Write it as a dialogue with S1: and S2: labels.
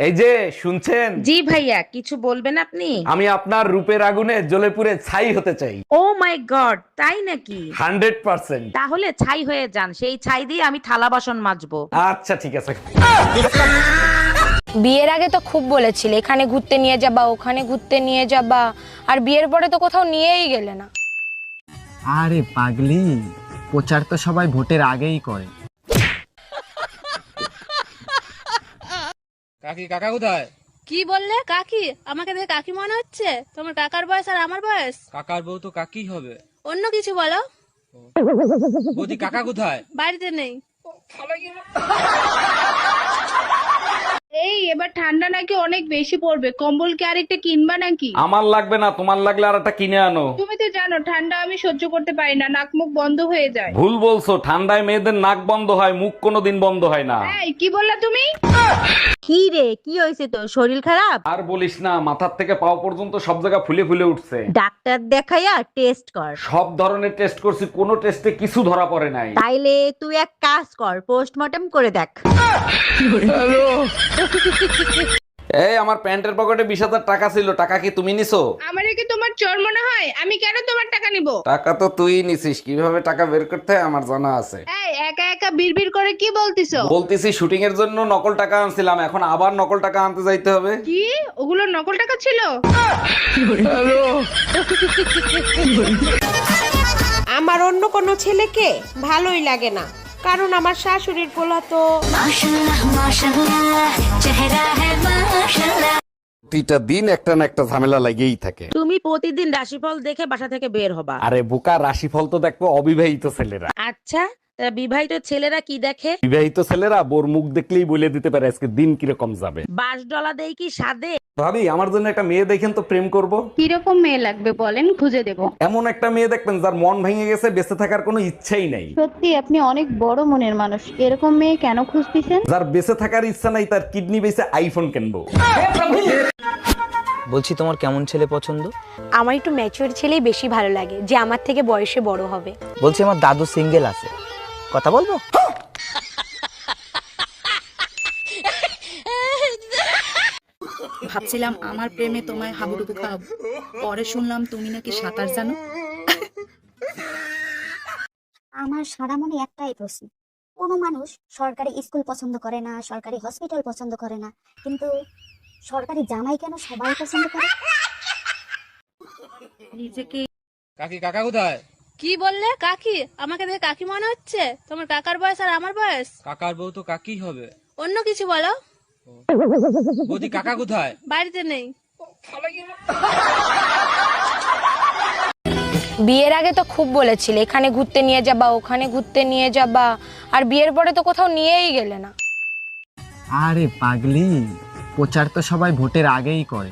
S1: এই যে শুনছেন,
S2: জি ভাইয়া, কিছু বলবেন আপনি?
S1: আমি আপনার রূপের আগুনে জ্বলে পুড়ে ছাই হতে চাই।
S2: ও মাই গড, তাই নাকি?
S1: 100%।
S2: তাহলে ছাই হয়ে যান, সেই ছাই দিয়ে আমি থালা বাসন মাজবো।
S1: আচ্ছা ঠিক আছে।
S3: বিয়ের আগে তো খুব বলেছিলে এখানে ঘুরতে নিয়ে যাবা, ওখানে ঘুরতে নিয়ে যাবা, আর বিয়ের পরে তো কোথাও নিয়েই গেলে না।
S4: আরে পাগলি, প্রচার তো সবাই ভোটের আগেই করে।
S5: কাকি কাকা কোথায়?
S6: কি বললে? কাকি? আমাকে দেখে কাকি মনে হচ্ছে? তোমার কাকার বয়স আর আমার বয়স।
S5: কাকার বউ তো কাকি হবে।
S6: অন্য কিছু বলো।
S5: বৌদি কাকা কোথায়?
S6: বাড়িতে নেই।
S7: এই এবার ঠান্ডা নাকি অনেক বেশি পড়বে, কম্বল কি আরেকটা কিনবা নাকি?
S1: আমার লাগবে না, তোমার লাগলে আর একটা কিনে আনো।
S7: তুমি তো জানো ঠান্ডা আমি সহ্য করতে পারি না, নাক মুখ বন্ধ হয়ে যায়।
S1: ভুল বলছো, ঠান্ডায় মেয়েদের নাক বন্ধ হয়, মুখ কোনোদিন বন্ধ হয় না।
S7: এই কি বললা তুমি?
S2: কি রে, কি হয়েছে তোর? শরীর খারাপ?
S1: আর বলিস না, মাথার থেকে পাও পর্যন্ত সব জায়গা ফুলে ফুলে উঠছে।
S2: ডাক্তার দেখাইয়া টেস্ট কর।
S1: সব ধরনের টেস্ট করছি, কোনো টেস্টে কিছু ধরা পড়ে নাই।
S2: তাইলে তুই এক কাজ কর, পোস্টমর্টম করে দেখ।
S1: এই আমার প্যান্টের পকেটে 20,000 টাকা ছিল, টাকা কি তুমি নিছো?
S7: আমারে কি তোমার চোর মনে হয়? আমি কেন তোমার টাকা নিব?
S1: টাকা তো তুই নিছিস, কিভাবে টাকা বের করতে হয় আমার জানা আছে।
S7: এই একা একা বিড়বিড় করে কি বলতিছো?
S1: বলতেছি শুটিং এর জন্য নকল টাকা আনছিলাম, এখন আবার নকল টাকা আনতে যাইতে হবে।
S7: কি ওগুলো নকল টাকা ছিল?
S8: আমার অন্য কোনো ছেলেকে ভালোই লাগে না, কারণ আমার শাশুড়ির পোলা তো
S1: প্রতিটা দিন একটা না একটা ঝামেলা লাগেই থাকে।
S2: তুমি প্রতিদিন রাশিফল দেখে বাসা থেকে বের হবা।
S1: আরে বোকা, রাশিফল তো দেখবো অবিবাহিত ছেলেরা।
S2: আচ্ছা, তা বিবাহিত ছেলেরা কি দেখে?
S1: বিবাহিত ছেলেরা বোর মুখ দেখলেই বলে দিতে পারে আজকে দিন কিরকম যাবে।
S2: বাস ডলা দেই কি সাদে?
S1: ভাবি, আমার জন্য একটা মেয়ে দেখেন তো, প্রেম করব।
S7: কিরকম মেয়ে লাগবে বলেন, খুঁজে দেব।
S1: এমন একটা মেয়ে দেখবেন যার মন ভেঙে গেছে, বেঁচে থাকার কোনো ইচ্ছাই নাই।
S7: সত্যি আপনি অনেক বড় মনের মানুষ, এরকম মেয়ে কেন খুঁজতেছেন?
S1: যার বেঁচে থাকার ইচ্ছা নাই, তার কিডনি বেঁচে আইফোন কিনবো।
S9: বলছি তোমার কেমন ছেলে পছন্দ?
S3: আমার একটু ম্যাচিওর ছেলেই বেশি ভালো লাগে, যে আমার থেকে বয়সে বড় হবে।
S9: বলছি আমার দাদু সিঙ্গেল আছে, কথা বলবো?
S10: ভাবছিলাম আমার প্রেমে তোমায় হাবুডুবু খাওয়াবো, পরে শুনলাম তুমি নাকি সাঁতার জানো।
S11: আমার সারা মনে একটাই প্রশ্ন, কোনো মানুষ সরকারি স্কুল পছন্দ করে না, সরকারি হসপিটাল পছন্দ করে না, কিন্তু সরকারি জামাই কেন সবাই পছন্দ করে?
S10: নিজেকে
S5: কাকি কাকা কোথায়?
S6: কি বললে? কাকি? আমাকে দেখে কাকি মনে হচ্ছে? তোমার কাকার বয়স আর আমার বয়স।
S5: কাকার বউ তো কাকি হবে।
S6: অন্য কিছু বলো।
S5: বৌদি কাকা কোথায়?
S6: বাড়িতে নেই।
S3: বিয়ের আগে তো খুব বলেছিলে এখানে ঘুরতে নিয়ে যাবা, ওখানে ঘুরতে নিয়ে যাবা, আর বিয়ের পরে তো কোথাও নিয়েই গেলে না।
S4: আরে পাগলি, প্রচার তো সবাই ভোটের আগেই করে।